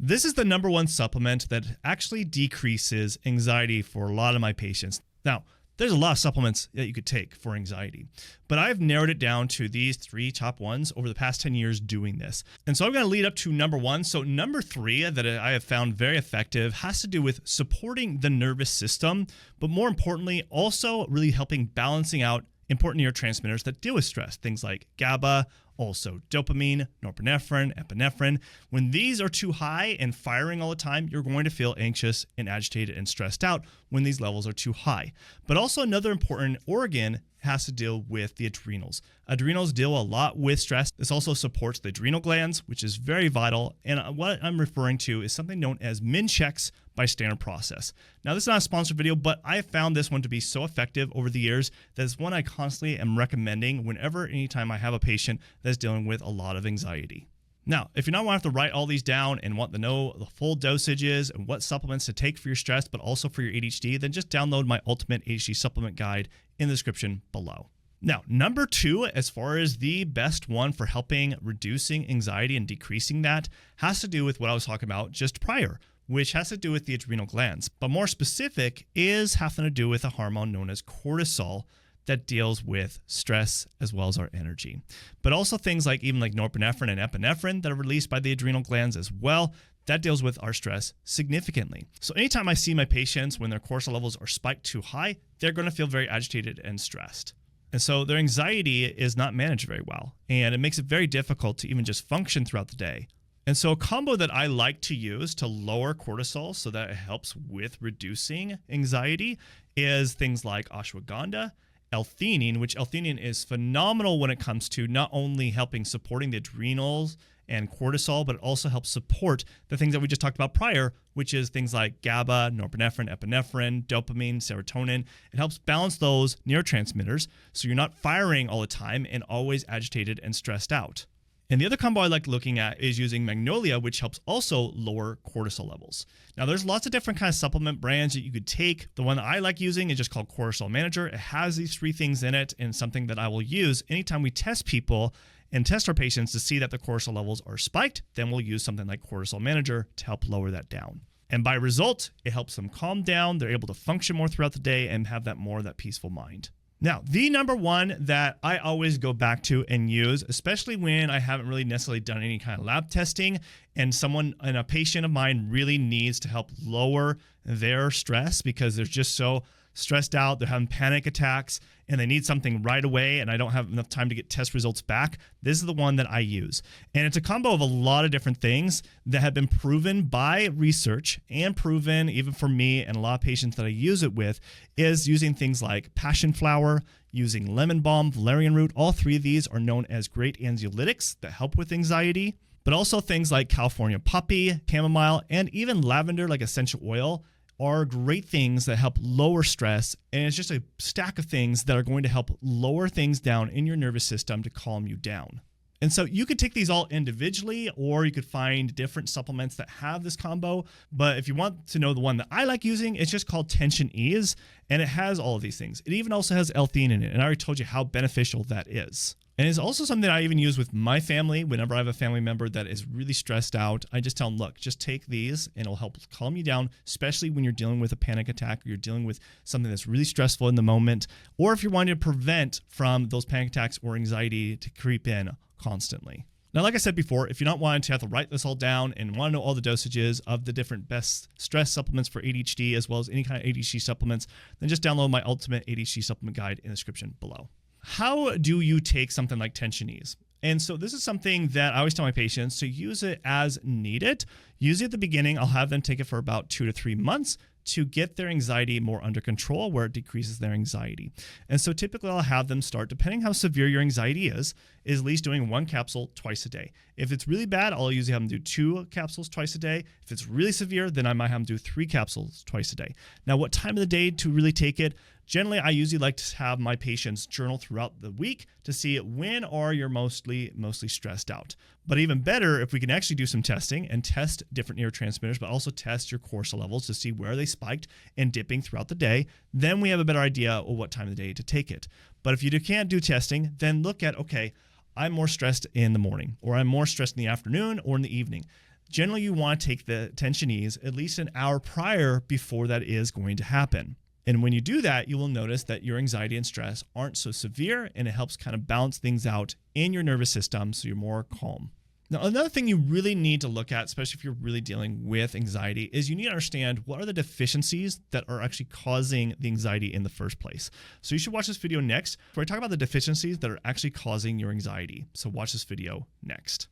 This is the number one supplement that actually decreases anxiety for a lot of my patients. Now, there's a lot of supplements that you could take for anxiety, but I've narrowed it down to these 3 top ones over the past 10 years doing this. And so I'm going to lead up to number 1. So number 3 that I have found very effective has to do with supporting the nervous system, but more importantly, also really helping balancing out important neurotransmitters that deal with stress, things like GABA, also dopamine, norepinephrine, epinephrine. When these are too high and firing all the time, you're going to feel anxious and agitated and stressed out when these levels are too high. But also another important organ has to deal with the adrenals. Adrenals deal a lot with stress. This also supports the adrenal glands, which is very vital. And what I'm referring to is something known as min checks by Standard Process. Now, this is not a sponsored video, but I found this one to be so effective over the years that it's one I constantly am recommending anytime I have a patient that's dealing with a lot of anxiety. Now, if you not want to have to write all these down and want to know the full dosages and what supplements to take for your stress, but also for your ADHD, then just download my Ultimate ADHD Supplement Guide in the description below. Now, number 2, as far as the best one for helping reducing anxiety and decreasing that, has to do with what I was talking about just prior, which has to do with the adrenal glands. But more specific is having to do with a hormone known as cortisol, that deals with stress as well as our energy. But also things like norepinephrine and epinephrine that are released by the adrenal glands as well, that deals with our stress significantly. So anytime I see my patients when their cortisol levels are spiked too high, they're going to feel very agitated and stressed. And so their anxiety is not managed very well, and it makes it very difficult to even just function throughout the day. And so a combo that I like to use to lower cortisol so that it helps with reducing anxiety is things like ashwagandha, L-theanine, which L-theanine is phenomenal when it comes to not only helping supporting the adrenals and cortisol, but it also helps support the things that we just talked about prior, which is things like GABA, norepinephrine, epinephrine, dopamine, serotonin. It helps balance those neurotransmitters so you're not firing all the time and always agitated and stressed out. And the other combo I like looking at is using Magnolia, which helps also lower cortisol levels. Now, there's lots of different kind of supplement brands that you could take. The one that I like using is just called Cortisol Manager. It has these 3 things in it, and something that I will use anytime we test people and test our patients to see that the cortisol levels are spiked. Then we'll use something like Cortisol Manager to help lower that down. And by result, it helps them calm down. They're able to function more throughout the day and have that peaceful mind. Now, the number 1 that I always go back to and use, especially when I haven't really necessarily done any kind of lab testing and a patient of mine really needs to help lower their stress because they're just so stressed out, they're having panic attacks, and they need something right away, and I don't have enough time to get test results back, this is the one that I use. And it's a combo of a lot of different things that have been proven by research and proven even for me and a lot of patients that I use it with is using things like passion flower, using lemon balm, valerian root. All 3 of these are known as great anxiolytics that help with anxiety, but also things like California poppy, chamomile, and even lavender like essential oil are great things that help lower stress, and it's just a stack of things that are going to help lower things down in your nervous system to calm you down. And so you could take these all individually, or you could find different supplements that have this combo. But if you want to know the one that I like using, it's just called Tension Ease, and it has all of these things. It even also has L-theanine in it, and I already told you how beneficial that is. And it's also something that I even use with my family. Whenever I have a family member that is really stressed out, I just tell them, look, just take these and it'll help calm you down, especially when you're dealing with a panic attack or you're dealing with something that's really stressful in the moment, or if you're wanting to prevent from those panic attacks or anxiety to creep in constantly. Now, like I said before, if you're not wanting to have to write this all down and want to know all the dosages of the different best stress supplements for ADHD, as well as any kind of ADHD supplements, then just download my Ultimate ADHD Supplement Guide in the description below. How do you take something like Tension Ease? And so this is something that I always tell my patients to use it as needed. Usually at the beginning, I'll have them take it for about 2 to 3 months to get their anxiety more under control, where it decreases their anxiety. And so typically I'll have them start, depending how severe your anxiety is at least doing 1 capsule twice a day. If it's really bad, I'll usually have them do 2 capsules twice a day. If it's really severe, then I might have them do 3 capsules twice a day. Now, what time of the day to really take it? Generally, I usually like to have my patients journal throughout the week to see when are you mostly stressed out. But even better, if we can actually do some testing and test different neurotransmitters, but also test your cortisol levels to see where they spiked and dipping throughout the day, then we have a better idea of what time of the day to take it. But if you can't do testing, then look at, okay, I'm more stressed in the morning, or I'm more stressed in the afternoon or in the evening. generally you want to take the tension-ease at least an hour prior before that is going to happen. And when you do that, you will notice that your anxiety and stress aren't so severe, and it helps kind of balance things out in your nervous system so you're more calm. Now, another thing you really need to look at, especially if you're really dealing with anxiety, is you need to understand what are the deficiencies that are actually causing the anxiety in the first place. So you should watch this video next where I talk about the deficiencies that are actually causing your anxiety. So watch this video next.